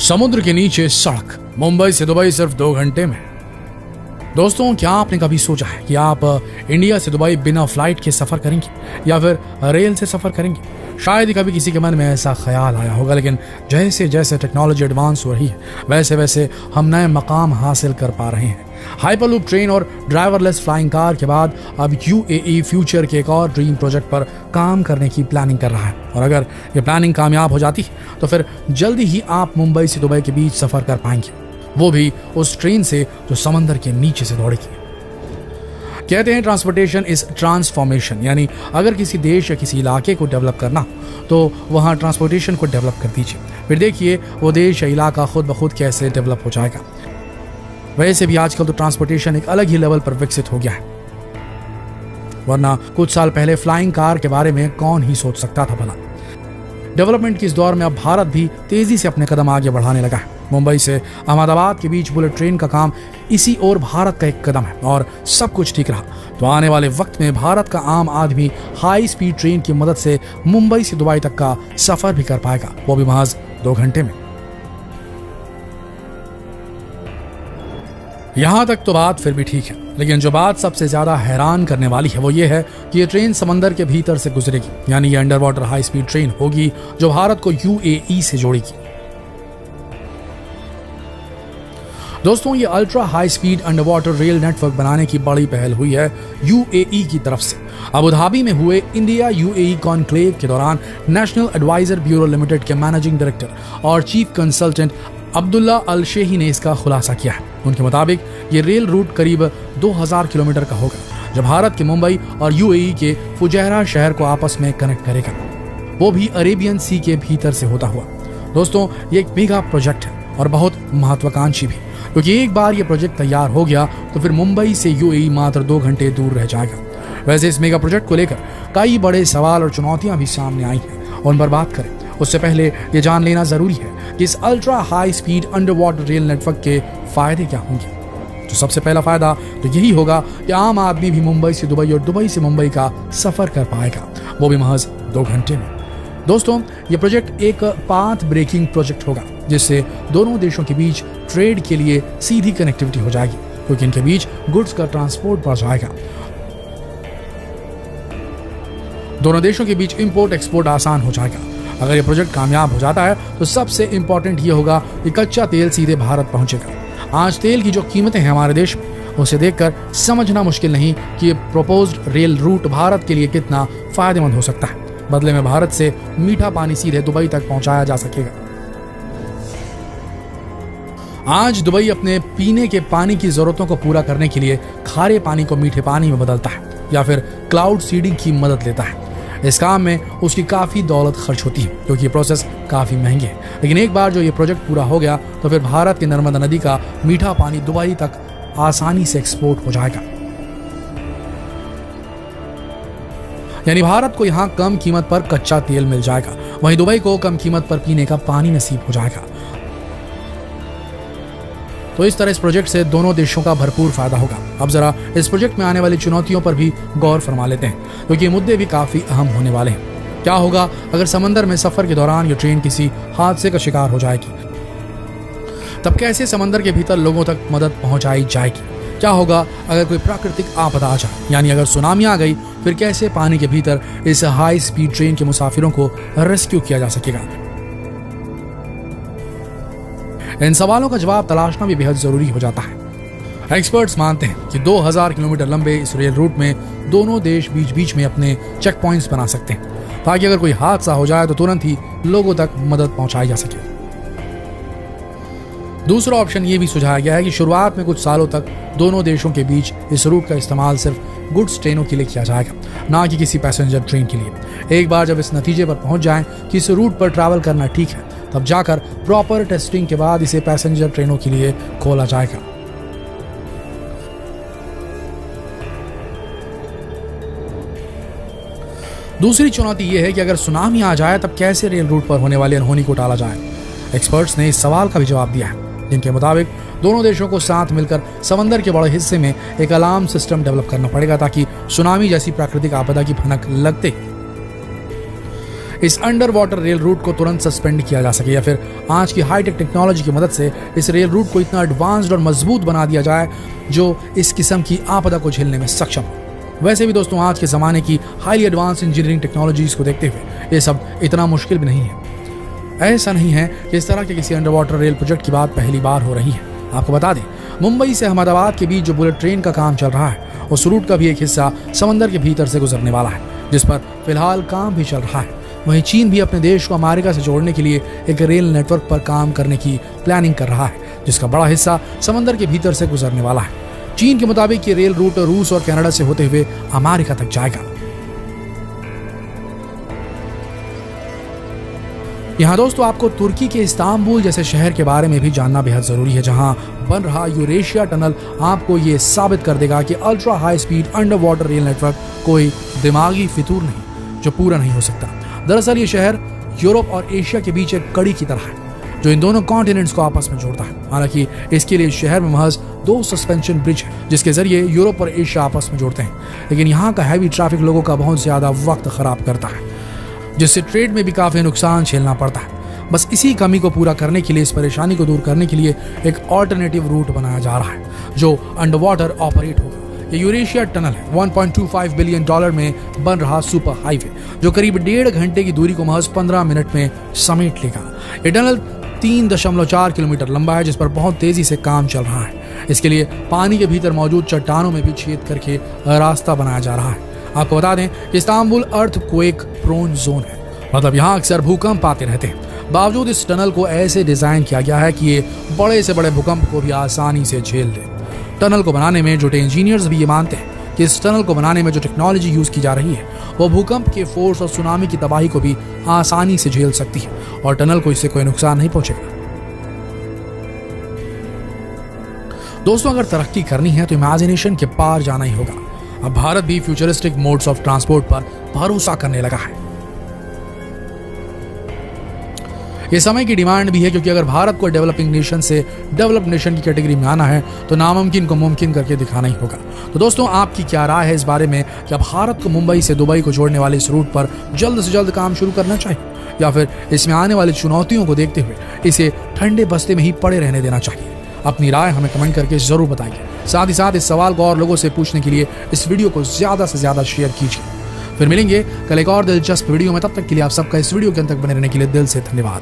समुद्र के नीचे सड़क, मुंबई से दुबई सिर्फ 2 घंटे में। दोस्तों, क्या आपने कभी सोचा है कि आप इंडिया से दुबई बिना फ्लाइट के सफर करेंगे या फिर रेल से सफर करेंगे? शायद ही कभी किसी के मन में ऐसा ख्याल आया होगा, लेकिन जैसे जैसे टेक्नोलॉजी एडवांस हो रही है वैसे वैसे हम नए मकाम हासिल कर पा रहे हैं। हाइपरलूप ट्रेन और ड्राइवरलेस फ्लाइंग कार के बाद अब यूएई फ्यूचर के एक और ड्रीम प्रोजेक्ट पर काम करने की प्लानिंग कर रहा है, और अगर ये प्लानिंग कामयाब हो जाती है तो फिर जल्दी ही आप मुंबई से दुबई के बीच सफर कर पाएंगे, वो भी उस ट्रेन से जो समंदर के नीचे से दौड़ेगी। कहते हैं ट्रांसपोर्टेशन इज ट्रांसफॉर्मेशन, यानी अगर किसी देश या किसी इलाके को डेवलप करना तो वहाँ ट्रांसपोर्टेशन को डेवलप कर दीजिए, फिर देखिए वो देश या इलाका खुद ब खुद कैसे डेवलप हो जाएगा। वैसे भी आजकल तो ट्रांसपोर्टेशन एक अलग ही लेवल पर विकसित हो गया है, वरना कुछ साल पहले फ्लाइंग कार के बारे में कौन ही सोच सकता था भला। डेवलपमेंट की इस दौर में अब भारत भी तेजी से अपने कदम आगे बढ़ाने लगा है। मुंबई से अहमदाबाद के बीच बुलेट ट्रेन का काम इसी ओर भारत का एक कदम है, और सब कुछ ठीक रहा तो आने वाले वक्त में भारत का आम आदमी हाई स्पीड ट्रेन की मदद से मुंबई से दुबई तक का सफर भी कर पाएगा, वो भी महज 2 घंटे में। यहां तक तो बात फिर भी ठीक है, लेकिन जो बात सबसे ज्यादा हैरान करने वाली है वो ये है कि ये ट्रेन समंदर के भीतर से गुजरेगी, यानी ये under water high speed train होगी जो भारत को यूएई से जोड़ेगी। दोस्तों, ये ultra high speed under water rail network बनाने की बड़ी पहल हुई है यूएई की तरफ से। अबू धाबी में हुए इंडिया यूएई कॉन्क्लेव के दौरान नेशनल एडवाइजर ब्यूरो लिमिटेड के मैनेजिंग डायरेक्टर और चीफ कंसल्टेंट अब्दुल्ला अल शेही ने इसका खुलासा किया है। उनके मुताबिक ये रेल रूट करीब 2000 किलोमीटर का होगा, जो भारत के मुंबई और यूएई के फुजैरा शहर को आपस में कनेक्ट करेगा, वो भी अरेबियन सी के भीतर से होता हुआ। दोस्तों, ये एक मेगा प्रोजेक्ट है और बहुत महत्वाकांक्षी भी, क्योंकि एक बार ये प्रोजेक्ट तैयार हो गया तो फिर मुंबई से यूएई मात्र 2 घंटे दूर रह जाएगा। वैसे इस मेगा प्रोजेक्ट को लेकर कई बड़े सवाल और चुनौतियां भी सामने आई हैं, और उन पर बात करें उससे पहले ये जान लेना जरूरी है कि इस ultra high speed under water rail network के फायदे क्या होंगे। तो सबसे पहला फायदा तो यही होगा कि आम आदमी भी मुंबई से दुबई और दुबई से मुंबई का सफर कर पाएगा, वो भी महज 2 घंटे में। दोस्तों, ये प्रोजेक्ट एक पाथ ब्रेकिंग प्रोजेक्ट होगा, जिससे दोनों देशों के बीच ट्रेड के लिए सीधी कनेक्टिविटी हो जाएगी, क्योंकि इनके बीच गुड्स का ट्रांसपोर्ट बढ़ जाएगा। दोनों देशों के बीच इंपोर्ट एक्सपोर्ट आसान हो जाएगा। अगर ये प्रोजेक्ट कामयाब हो जाता है तो सबसे इंपॉर्टेंट ये होगा कि कच्चा तेल सीधे भारत पहुंचेगा। आज तेल की जो कीमतें हैं हमारे देश में, उसे देखकर समझना मुश्किल नहीं कि ये प्रोपोज्ड रेल रूट भारत के लिए कितना फायदेमंद हो सकता है। बदले में भारत से मीठा पानी सीधे दुबई तक पहुंचाया जा सकेगा। आज दुबई अपने पीने के पानी की जरूरतों को पूरा करने के लिए खारे पानी को मीठे पानी में बदलता है या फिर क्लाउड सीडिंग की मदद लेता है। इस काम में उसकी काफी दौलत खर्च होती है, क्योंकि ये प्रोसेस काफी महंगी है। लेकिन एक बार जो ये प्रोजेक्ट पूरा हो गया तो फिर भारत की नर्मदा नदी का मीठा पानी दुबई तक आसानी से एक्सपोर्ट हो जाएगा, यानी भारत को यहाँ कम कीमत पर कच्चा तेल मिल जाएगा, वहीं दुबई को कम कीमत पर पीने का पानी नसीब हो जाएगा। तो इस तरह इस प्रोजेक्ट से दोनों देशों का भरपूर फायदा होगा। अब जरा इस प्रोजेक्ट में आने वाली चुनौतियों पर भी गौर फरमा लेते हैं, क्योंकि ये मुद्दे भी काफी अहम होने वाले हैं। क्या होगा अगर समंदर में सफर के दौरान ये ट्रेन किसी हादसे का शिकार हो जाएगी? तब कैसे समंदर के भीतर लोगों तक मदद पहुंचाई जाएगी? क्या होगा अगर कोई प्राकृतिक आपदा आ जाए, यानी अगर सुनामी आ गई, फिर कैसे पानी के भीतर इस हाई स्पीड ट्रेन के मुसाफिरों को रेस्क्यू किया जा सकेगा? इन सवालों का जवाब तलाशना भी बेहद जरूरी हो जाता है। एक्सपर्ट्स मानते हैं कि 2000 किलोमीटर लंबे इस रेल रूट में दोनों देश बीच बीच में अपने चेक पॉइंट्स बना सकते हैं, ताकि अगर कोई हादसा हो जाए तो तुरंत ही लोगों तक मदद पहुंचाई जा सके। दूसरा ऑप्शन ये भी सुझाया गया है कि शुरुआत में कुछ सालों तक दोनों देशों के बीच इस रूट का इस्तेमाल सिर्फ गुड्स ट्रेनों के लिए किया जाएगा, ना कि किसी पैसेंजर ट्रेन के लिए। एक बार जब इस नतीजे पर पहुंच जाएं कि इस रूट पर ट्रैवल करना ठीक है, तब जाकर प्रॉपर टेस्टिंग के बाद इसे पैसेंजर ट्रेनों के लिए खोला जाएगा। दूसरी चुनौती यह है कि अगर सुनामी आ जाए तब कैसे रेल रूट पर होने वाली अनहोनी को टाला जाए। एक्सपर्ट्स ने इस सवाल का भी जवाब दिया है, जिनके मुताबिक दोनों देशों को साथ मिलकर समंदर के बड़े हिस्से में एक अलार्म सिस्टम डेवलप करना पड़ेगा, ताकि सुनामी जैसी प्राकृतिक आपदा की भनक लगते इस अंडर वाटर रेल रूट को तुरंत सस्पेंड किया जा सके, या फिर आज की हाईटेक टेक्नोलॉजी की मदद से इस रेल रूट को इतना एडवांस्ड और मजबूत बना दिया जाए जो इस किस्म की आपदा को झेलने में सक्षम हो। वैसे भी दोस्तों, आज के ज़माने की हाईली एडवांस इंजीनियरिंग टेक्नोलॉजीज को देखते हुए ये सब इतना मुश्किल भी नहीं है। ऐसा नहीं है कि इस तरह के किसी अंडर वाटर रेल प्रोजेक्ट की बात पहली बार हो रही है। आपको बता दें, मुंबई से अहमदाबाद के बीच जो बुलेट ट्रेन का काम चल रहा है, उस रूट का भी एक हिस्सा समंदर के भीतर से गुजरने वाला है, जिस पर फिलहाल काम भी चल रहा है। वहीं चीन भी अपने देश को अमेरिका से जोड़ने के लिए एक रेल नेटवर्क पर काम करने की प्लानिंग कर रहा है, जिसका बड़ा हिस्सा समंदर के भीतर से गुजरने वाला है। चीन के मुताबिक ये रेल रूट रूस और कनाडा से होते हुए अमेरिका तक जाएगा। यहाँ दोस्तों, आपको तुर्की के इस्तांबुल जैसे शहर के बारे में भी जानना बेहद जरूरी है, जहां बन रहा यूरेशिया टनल आपको ये साबित कर देगा कि ultra high speed under water rail network कोई दिमागी फितूर नहीं जो पूरा नहीं हो सकता। दरअसल ये शहर यूरोप और एशिया के बीच एक कड़ी की तरह है जो इन दोनों कॉन्टिनेंट्स को आपस में जोड़ता है। हालांकि इसके लिए शहर में महज 2 सस्पेंशन ब्रिज है जिसके जरिए यूरोप और एशिया आपस में जोड़ते हैं, लेकिन यहाँ का हैवी ट्रैफिक लोगों का बहुत ज्यादा वक्त खराब करता है, जिससे ट्रेड में भी काफी नुकसान झेलना पड़ता है। बस इसी कमी को पूरा करने के लिए, इस परेशानी को दूर करने के लिए एक ऑल्टरनेटिव रूट बनाया जा रहा है जो अंडर वाटर ऑपरेट होगा। ये यूरेशिया टनल है, $1.25 बिलियन में बन रहा सुपर हाईवे जो करीब 1.5 घंटे की दूरी को महज 15 मिनट में समेट लेगा। ये टनल 3.4 किलोमीटर लंबा है, जिस पर बहुत तेजी से काम चल रहा है। इसके लिए पानी के भीतर मौजूद चट्टानों में भी छेद करके रास्ता बनाया जा रहा है। आपको बता दें कि इस्तांबुल अर्थक्वेक प्रोन जोन है, मतलब यहाँ अक्सर भूकंप आते रहते हैं। बावजूद इस टनल को ऐसे डिजाइन किया गया है कि ये बड़े से बड़े भूकंप को भी आसानी से झेल ले। टनल को बनाने में जुटे इंजीनियर्स भी ये मानते हैं कि इस टनल को बनाने में जो टेक्नोलॉजी यूज की जा रही है वो भूकंप के फोर्स और सुनामी की तबाही को भी आसानी से झेल सकती है और टनल को इससे कोई नुकसान नहीं पहुंचेगा। दोस्तों, अगर तरक्की करनी है तो इमेजिनेशन के पार जाना ही होगा। अब भारत भी फ्यूचरिस्टिक मोड्स ऑफ ट्रांसपोर्ट पर भरोसा करने लगा है। ये समय की डिमांड भी है, क्योंकि अगर भारत को डेवलपिंग नेशन से डेवलप्ड नेशन की कैटेगरी में आना है तो नामुमकिन को मुमकिन करके दिखाना ही होगा। तो दोस्तों, आपकी क्या राय है इस बारे में? क्या भारत को मुंबई से दुबई को जोड़ने वाले इस रूट पर जल्द से जल्द काम शुरू करना चाहिए, या फिर इसमें आने वाली चुनौतियों को देखते हुए इसे ठंडे बस्ते में ही पड़े रहने देना चाहिए? अपनी राय हमें कमेंट करके जरूर बताइए। साथ ही साथ इस सवाल को और लोगों से पूछने के लिए इस वीडियो को ज्यादा से ज्यादा शेयर कीजिए। फिर मिलेंगे कल एक और दिलचस्प वीडियो में। तब तक के लिए आप सबका इस वीडियो के अंत तक बने रहने के लिए दिल से धन्यवाद।